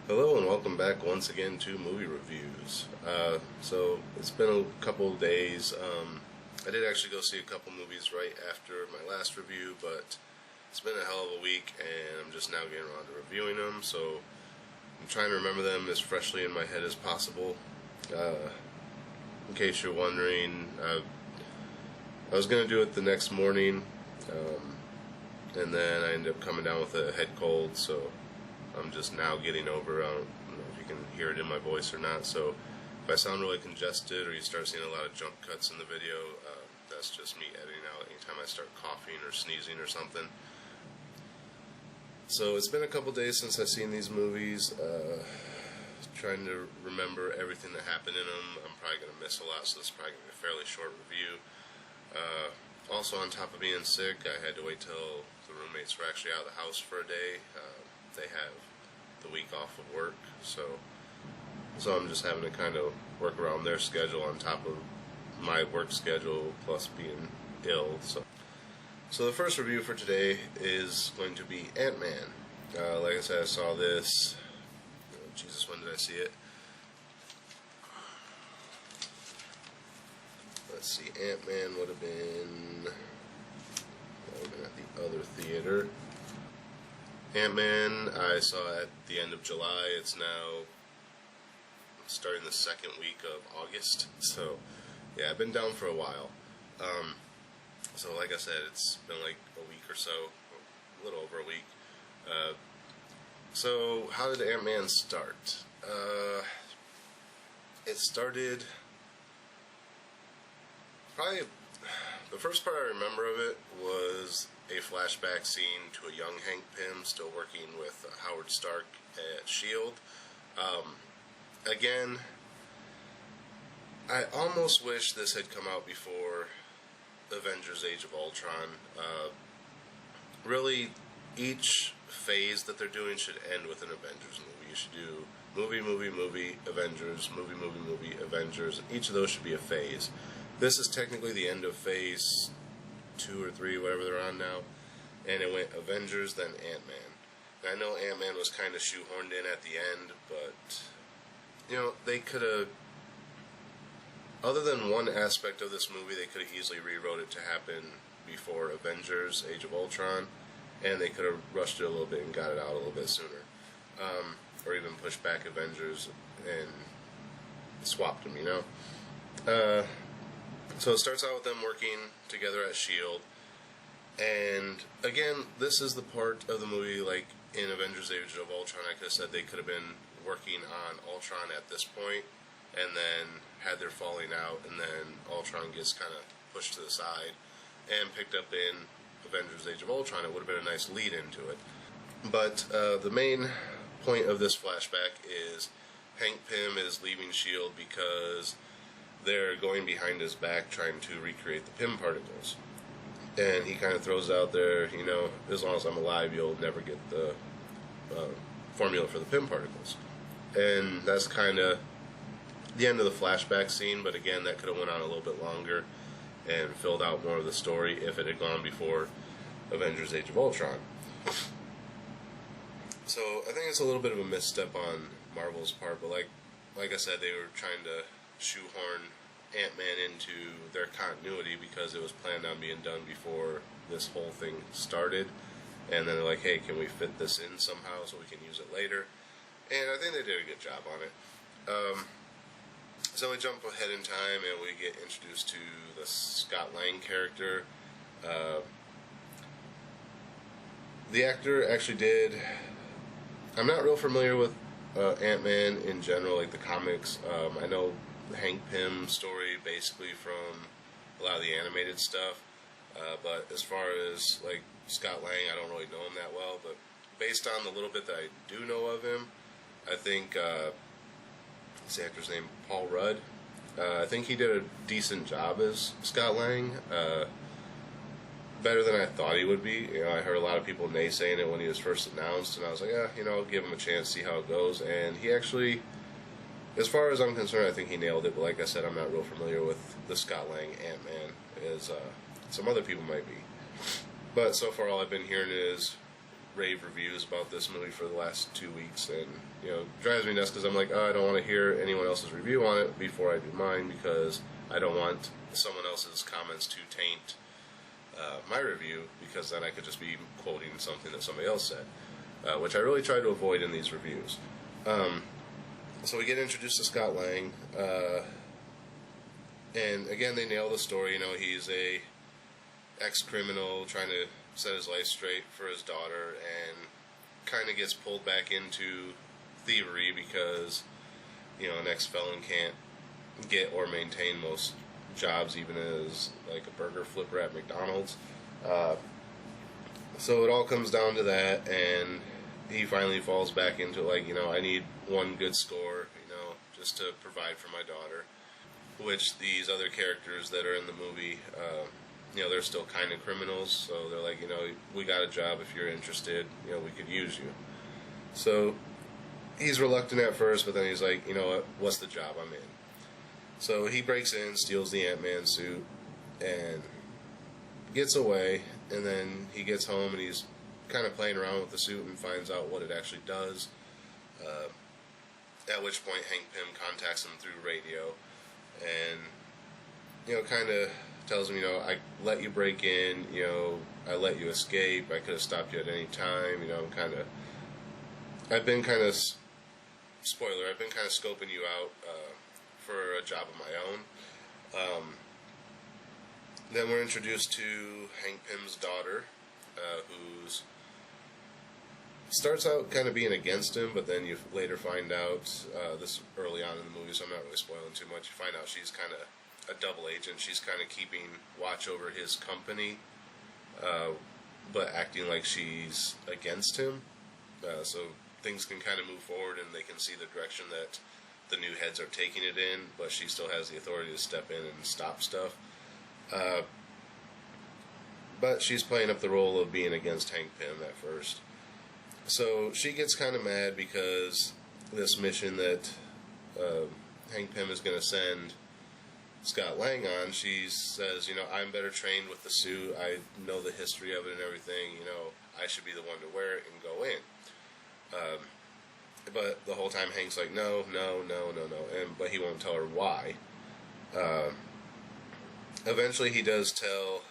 Hello and welcome back once again to Movie Reviews. So it's been a couple of days. I did actually go see a couple movies right after my last review, but it's been a hell of a week and I'm just now getting around to reviewing them, so I'm trying to remember them as freshly in my head as possible. In case you're wondering, I was going to do it the next morning, and then I ended up coming down with a head cold, so I'm just now getting over. I don't know if you can hear it in my voice or not, so if I sound really congested or you start seeing a lot of jump cuts in the video, that's just me editing out anytime I start coughing or sneezing or something. So it's been a couple days since I've seen these movies, trying to remember everything that happened in them. I'm probably going to miss a lot, so this is probably going to be a fairly short review. Also, on top of being sick, I had to wait till the roommates were actually out of the house for a day. They have the week off of work, so I'm just having to kind of work around their schedule on top of my work schedule, plus being ill. So the first review for today is going to be Ant-Man. Like I said, I saw this. Oh, Jesus, when did I see it? Let's see, Ant-Man would have been at the other theater. Ant-Man I saw at the end of July. It's now starting the second week of August. So yeah, I've been down for a while. So like I said, it's been like a week or so, a little over a week. So how did Ant-Man start? It started probably, the first part I remember of it was a flashback scene to a young Hank Pym still working with Howard Stark at S.H.I.E.L.D. Again, I almost wish this had come out before Avengers Age of Ultron. Really, each phase that they're doing should end with an Avengers movie. You should do movie, Avengers, movie, Avengers. Each of those should be a phase. This is technically the end of phase 2 or 3, whatever they're on now, and it went Avengers, then Ant-Man. And I know Ant-Man was kind of shoehorned in at the end, but, you know, they could have, other than one aspect of this movie, they could have easily rewrote it to happen before Avengers, Age of Ultron, and they could have rushed it a little bit and got it out a little bit sooner. Or even pushed back Avengers and swapped them, you know? So it starts out with them working together at S.H.I.E.L.D. And again, this is the part of the movie, like in Avengers Age of Ultron, I could have said they could have been working on Ultron at this point, and then had their falling out, and then Ultron gets kind of pushed to the side and picked up in Avengers Age of Ultron. It would have been a nice lead into it. But the main point of this flashback is Hank Pym is leaving S.H.I.E.L.D. because they're going behind his back trying to recreate the Pym particles. And he kind of throws out there, you know, as long as I'm alive, you'll never get the formula for the Pym particles. And that's kind of the end of the flashback scene, but again, that could have went on a little bit longer and filled out more of the story if it had gone before Avengers Age of Ultron. So I think it's a little bit of a misstep on Marvel's part, but like I said, they were trying to shoehorn Ant-Man into their continuity because it was planned on being done before this whole thing started, and then they're like, hey, can we fit this in somehow so we can use it later? And I think they did a good job on it. So we jump ahead in time and we get introduced to the Scott Lang character. The actor actually did, I'm not real familiar with Ant-Man in general, like the comics. I know the Hank Pym story basically from a lot of the animated stuff, but as far as like Scott Lang, I don't really know him that well, but based on the little bit that I do know of him, I think what's the actor's name, Paul Rudd, I think he did a decent job as Scott Lang, better than I thought he would be. You know, I heard a lot of people naysaying it when he was first announced, and I was like, yeah, you know, I'll give him a chance, see how it goes, and he actually, as far as I'm concerned, I think he nailed it, but like I said, I'm not real familiar with the Scott Lang Ant-Man, as some other people might be. But so far all I've been hearing is rave reviews about this movie for the last 2 weeks, and drives me nuts because I'm like, oh, I don't want to hear anyone else's review on it before I do mine, because I don't want someone else's comments to taint my review, because then I could just be quoting something that somebody else said, which I really try to avoid in these reviews. So we get introduced to Scott Lang, and again they nail the story. He's a ex-criminal trying to set his life straight for his daughter, and kind of gets pulled back into thievery because an ex-felon can't get or maintain most jobs, even as like a burger flipper at McDonald's. So it all comes down to that, and he finally falls back into I need one good score, just to provide for my daughter. Which these other characters that are in the movie, they're still kind of criminals, so they're like, we got a job if you're interested, we could use you. So he's reluctant at first, but then he's like, what's the job I'm in? So he breaks in, steals the Ant-Man suit, and gets away, and then he gets home and he's kind of playing around with the suit and finds out what it actually does. At which point Hank Pym contacts him through radio, and kind of tells him, I let you break in, I let you escape, I could have stopped you at any time, I've been kind of scoping you out for a job of my own. Then we're introduced to Hank Pym's daughter, who's starts out kind of being against him, but then you later find out, this early on in the movie, so I'm not really spoiling too much, you find out she's kind of a double agent. She's kind of keeping watch over his company, but acting like she's against him, so things can kind of move forward and they can see the direction that the new heads are taking it in, but she still has the authority to step in and stop stuff. But she's playing up the role of being against Hank Pym at first. So she gets kind of mad because this mission that Hank Pym is going to send Scott Lang on, she says, I'm better trained with the suit, I know the history of it and everything, I should be the one to wear it and go in. But the whole time Hank's like, no, but he won't tell her why. Eventually he does tell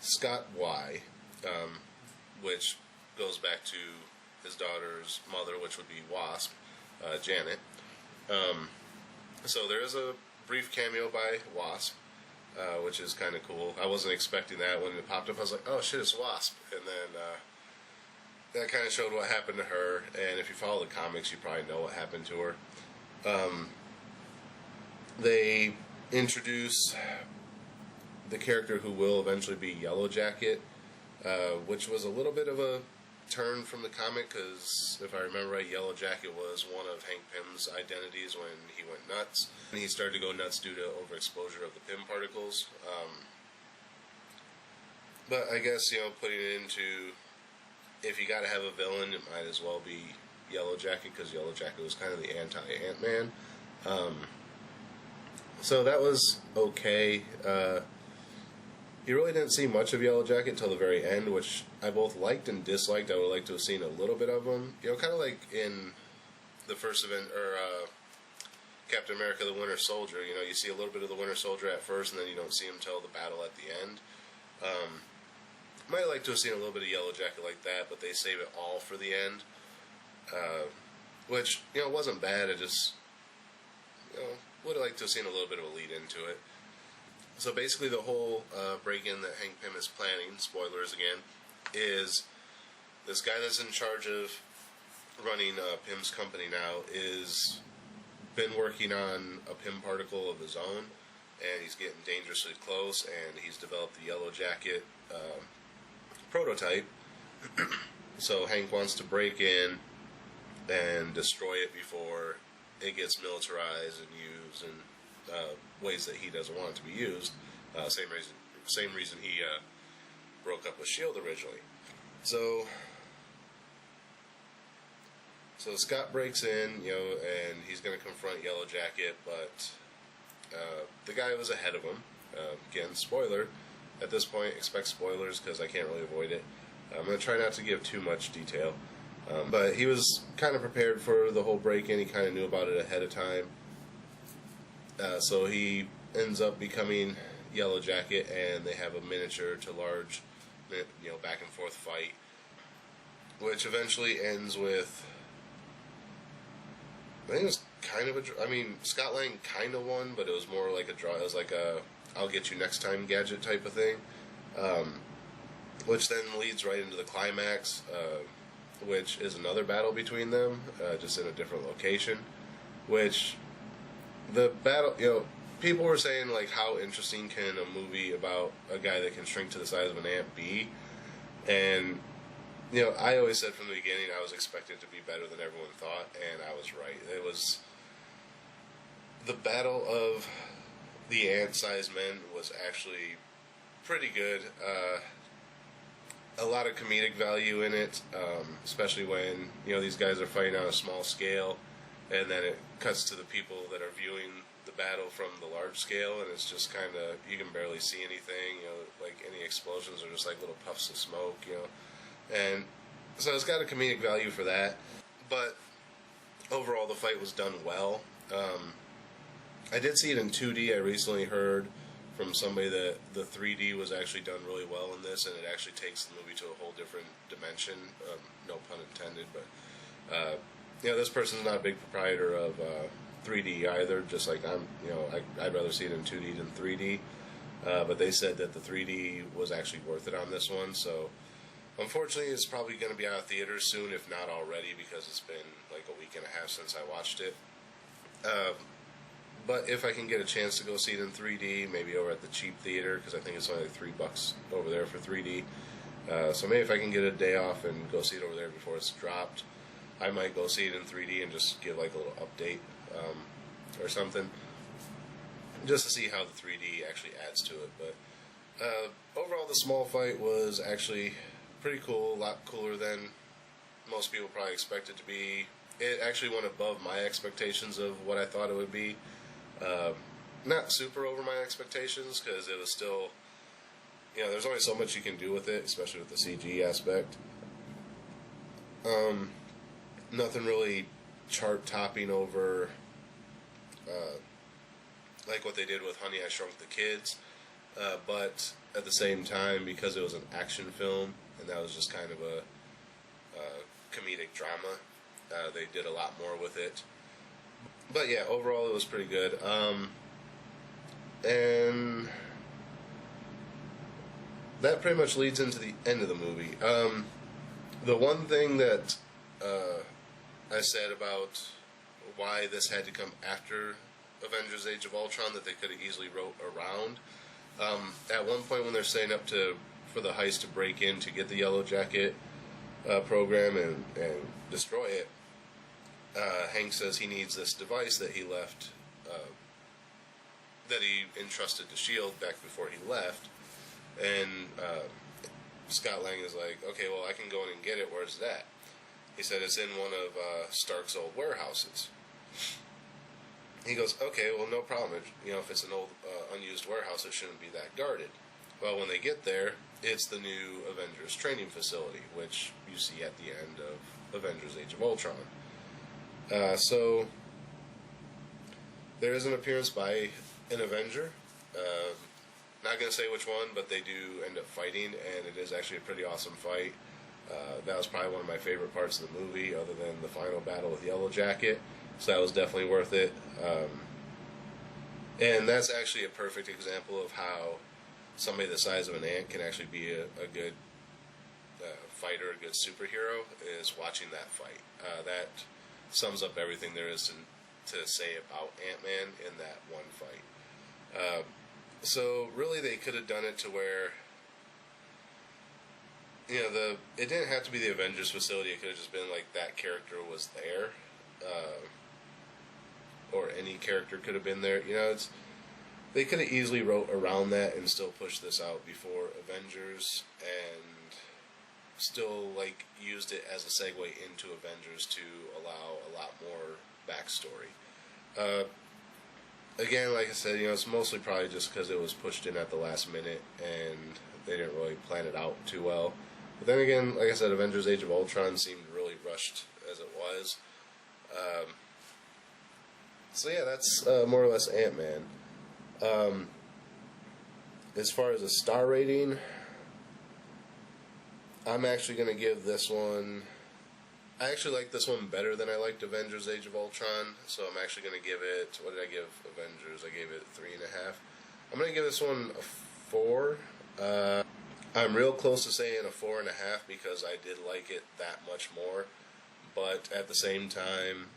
Scott why, which goes back to his daughter's mother, which would be Wasp, Janet. So there is a brief cameo by Wasp, which is kind of cool. I wasn't expecting that. When it popped up, I was like, oh shit, it's Wasp. And then that kind of showed what happened to her, and if you follow the comics, you probably know what happened to her. They introduce the character who will eventually be Yellow Jacket, which was a little bit of a turn from the comic, because if I remember right, Yellow Jacket was one of Hank Pym's identities when he went nuts, and he started to go nuts due to overexposure of the Pym particles. But I guess, putting it into, if you gotta have a villain, it might as well be Yellow Jacket, because Yellow Jacket was kind of the anti-Ant-Man. So that was okay. You really didn't see much of Yellow Jacket until the very end, which I both liked and disliked. I would like to have seen a little bit of him. Kind of like in the first event, or Captain America the Winter Soldier. You see a little bit of the Winter Soldier at first, and then you don't see him till the battle at the end. Might like to have seen a little bit of Yellow Jacket like that, but they save it all for the end. Which, wasn't bad. I just, would have liked to have seen a little bit of a lead into it. So basically the whole break-in that Hank Pym is planning, spoilers again, is this guy that's in charge of running Pym's company now is been working on a Pym particle of his own, and he's getting dangerously close, and he's developed the Yellow Jacket prototype. So Hank wants to break in and destroy it before it gets militarized and used in ways that he doesn't want it to be used. Same reason he broke up with S.H.I.E.L.D. originally. So Scott breaks in, and he's going to confront Yellow Jacket, but the guy was ahead of him. Again, spoiler. At this point, expect spoilers because I can't really avoid it. I'm going to try not to give too much detail. But he was kind of prepared for the whole break-in. He kind of knew about it ahead of time. So he ends up becoming Yellow Jacket, and they have a miniature to large, back and forth fight, which eventually ends with, I think it was kind of Scott Lang kind of won, but it was more like a draw. It was like a "I'll get you next time" gadget type of thing, which then leads right into the climax, which is another battle between them, just in a different location. Which the battle, people were saying, like, how interesting can a movie about a guy that can shrink to the size of an ant be? And I always said from the beginning I was expecting it to be better than everyone thought, and I was right. It was the battle of the ant-sized men was actually pretty good. A lot of comedic value in it, especially when these guys are fighting on a small scale, and then it cuts to the people that are viewing the battle from the large scale, and it's just kind of, you can barely see anything. Like any explosions are just like little puffs of smoke. And so it's got a comedic value for that. But overall, the fight was done well. I did see it in 2D. I recently heard from somebody that the 3D was actually done really well in this, and it actually takes the movie to a whole different dimension. No pun intended, but this person's not a big proprietor of 3D either. Just like I'd rather see it in 2D than 3D. But they said that the 3D was actually worth it on this one. So unfortunately, it's probably going to be out of theaters soon, if not already, because it's been like a week and a half since I watched it. But if I can get a chance to go see it in 3D, maybe over at the cheap theater, because I think it's only like $3 over there for 3D. So maybe if I can get a day off and go see it over there before it's dropped, I might go see it in 3D and just give like a little update or something, just to see how the 3D actually adds to it. But overall, the small fight was actually pretty cool, a lot cooler than most people probably expect it to be. It actually went above my expectations of what I thought it would be. Not super over my expectations, because it was still, there's only so much you can do with it, especially with the CG aspect. Nothing really chart-topping over, like what they did with Honey, I Shrunk the Kids, but at the same time, because it was an action film, and that was just kind of a comedic drama, they did a lot more with it. But yeah, overall it was pretty good. And that pretty much leads into the end of the movie. The one thing that I said about why this had to come after Avengers Age of Ultron, that they could have easily wrote around. At one point when they're setting up for the heist to break in to get the Yellow Jacket program and destroy it, Hank says he needs this device that he left, that he entrusted to S.H.I.E.L.D. back before he left, and Scott Lang is like, okay, well, I can go in and get it, where's that? He said it's in one of Stark's old warehouses. He goes, okay, well, no problem. If it's an old unused warehouse, it shouldn't be that guarded. Well, when they get there, it's the new Avengers training facility, which you see at the end of Avengers Age of Ultron. So there is an appearance by an Avenger. Not going to say which one, but they do end up fighting, and it is actually a pretty awesome fight. That was probably one of my favorite parts of the movie, other than the final battle with Yellow Jacket. So that was definitely worth it. And that's actually a perfect example of how somebody the size of an ant can actually be a good fighter, a good superhero, is watching that fight. That sums up everything there is to say about Ant-Man in that one fight. So really they could have done it to where, it didn't have to be the Avengers facility. It could have just been like that character was there, or any character could have been there. They could have easily wrote around that and still pushed this out before Avengers, and still used it as a segue into Avengers to allow a lot more backstory. Again, like I said, it's mostly probably just because it was pushed in at the last minute and they didn't really plan it out too well. But then again, like I said, Avengers Age of Ultron seemed really rushed as it was. So yeah, that's more or less Ant-Man. As far as a star rating, I'm actually going to give this one... I actually like this one better than I liked Avengers Age of Ultron, so I'm actually going to give it... What did I give Avengers? I gave it 3.5. I'm going to give this one a 4. I'm real close to saying a 4.5 because I did like it that much more. But at the same time,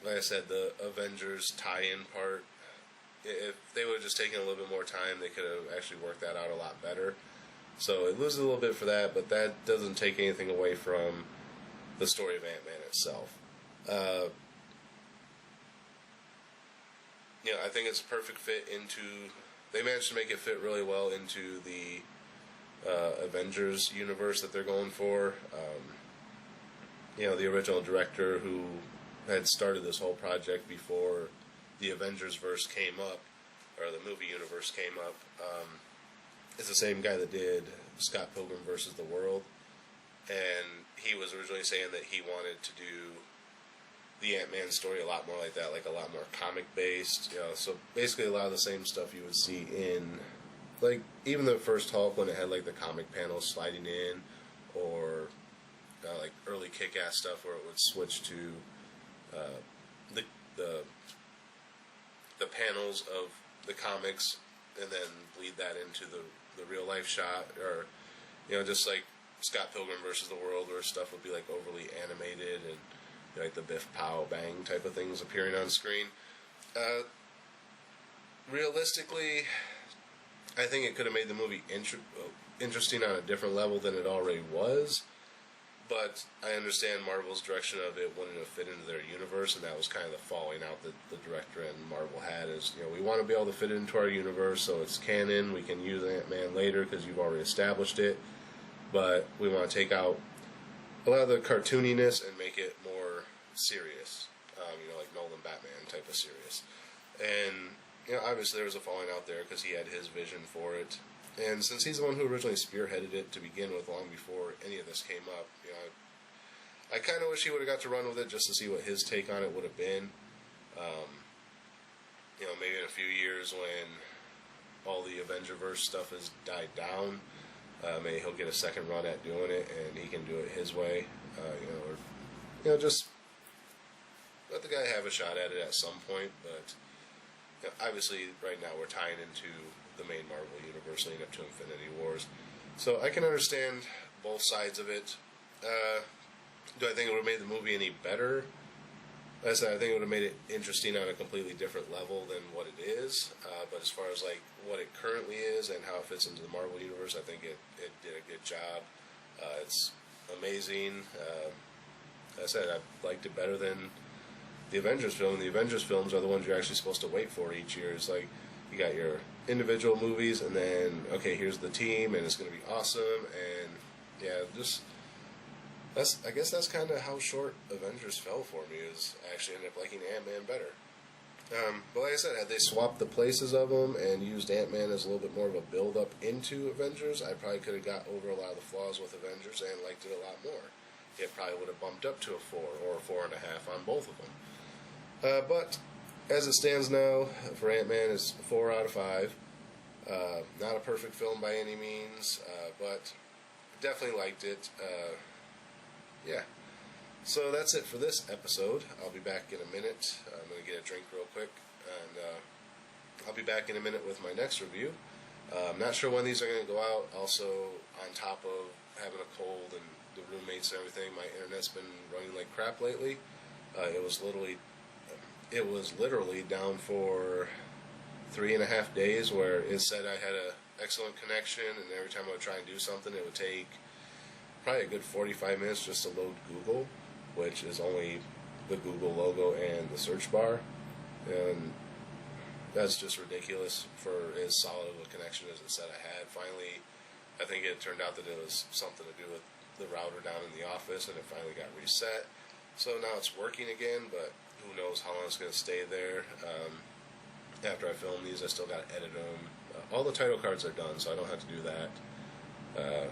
like I said, the Avengers tie-in part, if they would have just taken a little bit more time, they could have actually worked that out a lot better. So it loses a little bit for that, but that doesn't take anything away from the story of Ant-Man itself. I think it's a perfect fit into... They managed to make it fit really well into the Avengers universe that they're going for. The original director who had started this whole project before the Avengers verse came up, or the movie universe came up, is the same guy that did Scott Pilgrim vs. the World. And he was originally saying that he wanted to do the Ant-Man story a lot more like that, like a lot more comic-based. So basically a lot of the same stuff you would see in, like, even the first Hulk when it had, like, the comic panels sliding in, or, like, early Kick-Ass stuff where it would switch to the panels of the comics and then bleed that into the real-life shot, or, just like Scott Pilgrim versus the World, where stuff would be, like, overly animated and, like, the Biff Pow Bang type of things appearing on screen. Realistically, I think it could have made the movie interesting on a different level than it already was, but I understand Marvel's direction of it wouldn't have fit into their universe, and that was kind of the falling out that the director and Marvel had, is, we want to be able to fit it into our universe, so it's canon, we can use Ant-Man later because you've already established it, but we want to take out a lot of the cartooniness and make it more serious, like Nolan Batman type of serious. And, obviously there was a falling out there because he had his vision for it. And since he's the one who originally spearheaded it to begin with, long before any of this came up, I kind of wish he would have got to run with it just to see what his take on it would have been. Maybe in a few years when all the Avengerverse stuff has died down, maybe he'll get a second run at doing it, and he can do it his way, or just let the guy have a shot at it at some point. But obviously, right now we're tying into the main Marvel universe leading up to Infinity Wars, so I can understand both sides of it. Do I think it would have made the movie any better? Like I said, I think it would have made it interesting on a completely different level than what it is. But as far as like what it currently is and how it fits into the Marvel universe, I think it did a good job. It's amazing. Like I said, I liked it better than the Avengers film. The Avengers films are the ones you're actually supposed to wait for each year. It's like you got your individual movies, and then okay, here's the team, and it's going to be awesome. And yeah, I guess that's kind of how short Avengers fell for me, is I actually ended up liking Ant-Man better. But like I said, had they swapped the places of them and used Ant-Man as a little bit more of a build-up into Avengers, I probably could have got over a lot of the flaws with Avengers and liked it a lot more. It probably would have bumped up to a 4 or a 4.5 on both of them. But as it stands now, for Ant-Man, it's 4 out of 5. Not a perfect film by any means, but definitely liked it. Yeah. So that's it for this episode. I'll be back in a minute. I'm going to get a drink real quick, and I'll be back in a minute with my next review. I'm not sure when these are going to go out. Also, on top of having a cold and the roommates and everything, my internet's been running like crap lately. It was literally down for 3.5 days, where it said I had an excellent connection, and every time I would try and do something, it would take probably a good 45 minutes just to load Google, which is only the Google logo and the search bar, and that's just ridiculous for as solid of a connection as it said I had. Finally, I think it turned out that it was something to do with the router down in the office, and it finally got reset. So now it's working again, but who knows how long it's going to stay there. After I film these, I still got to edit them. All the title cards are done, so I don't have to do that.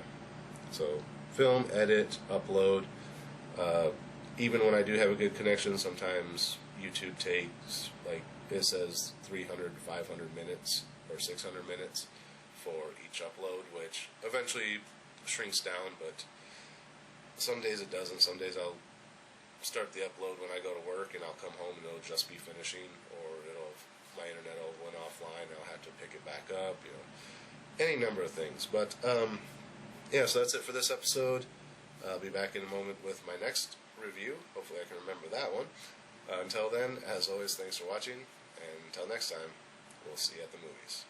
So film, edit, upload. Even when I do have a good connection, sometimes YouTube takes, like, it says 300, 500 minutes or 600 minutes for each upload, which eventually shrinks down, but some days it doesn't. Some days I'll start the upload when I go to work, and I'll come home and it'll just be finishing, or my internet will went offline, and I'll have to pick it back up, any number of things. But, yeah, so that's it for this episode. I'll be back in a moment with my next review. Hopefully I can remember that one. Until then, as always, thanks for watching, and until next time, we'll see you at the movies.